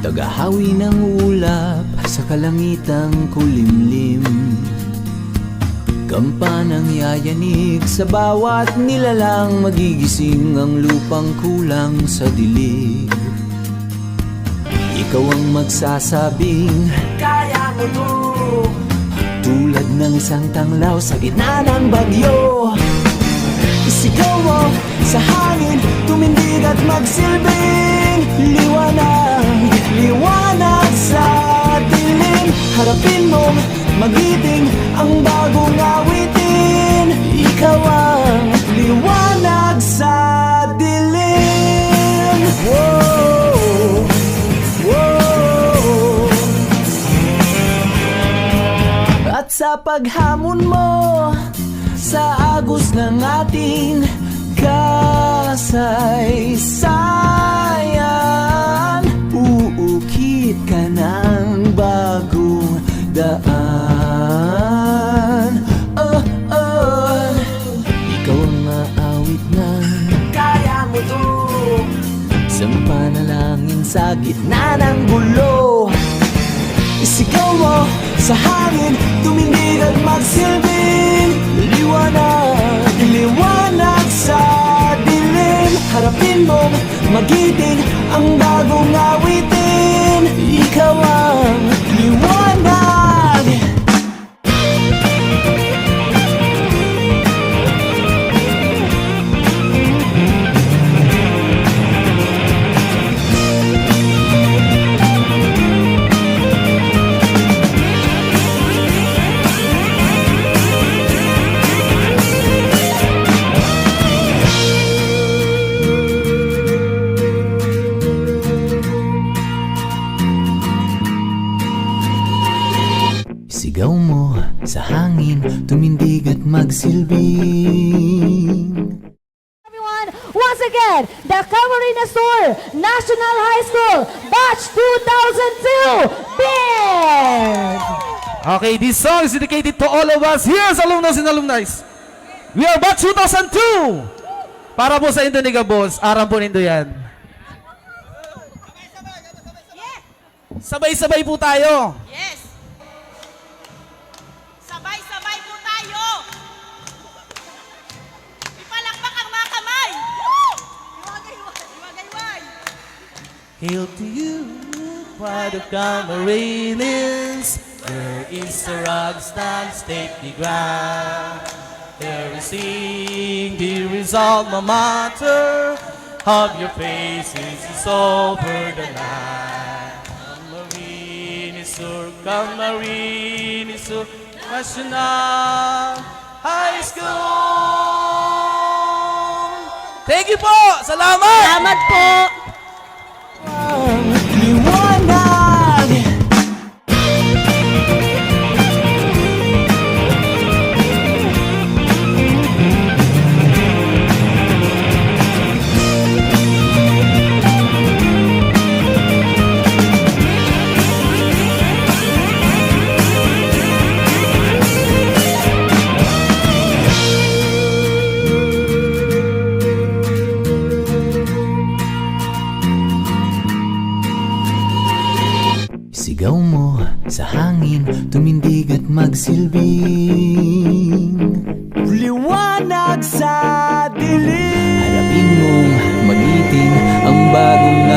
Tagahawi ng ulap sa kalangitang kulimlim. Kampanang yayanig sa bawat nilalang, magigising ang lupang kulang sa dilig. Ikaw ang magsasabing kaya mo to, tulad ng isang tanglaw sa gitna ng bagyo. Isigaw mo sa hangin, tumindig at magsilbing liwanag, liwanag sa dilim. Harapin mo, magiting ang bagong awitin. Ikaw ang liwanag sa dilim. Whoa, whoa. At sa paghamon mo sa agos ng ating kasaysayan, uukit ka ng bagong daan. Ikaw ang maawit na kaya mo to, isang panalangin sa gitna ng gulo. Isigaw mo sa hangin, tumindig at magsilbing liwanag, liwanag sa dilim. Harapin mo, magiting ang bagong awitin. Ikaw ang liwanag. Sigaw mo sa hangin, tumindig at magsilbing. Everyone, once again, the Camarines Sur National High School Batch 2002 Band! Okay, this song is dedicated to all of us here as alumnus and alumni. We are Batch 2002! Para po sa Indoniga Boss, aram po nindo yan. Sabay-sabay po tayo. Yes! Sabay-sabay po tayo! Ipalakpak ang mga kamay! Iwagay-wag! Hail to you, pride of Camarines. There is a rock stand, stately ground. There is sing, there is alma mater. Of your faces is over the night. Camarines Sur National High School. Thank you po! Salamat! Salamat po! Liwanag. Sigaw mo sa hangin, tumindig at magsilbing liwanag sa dilim. Harapin mong magiting ang bagong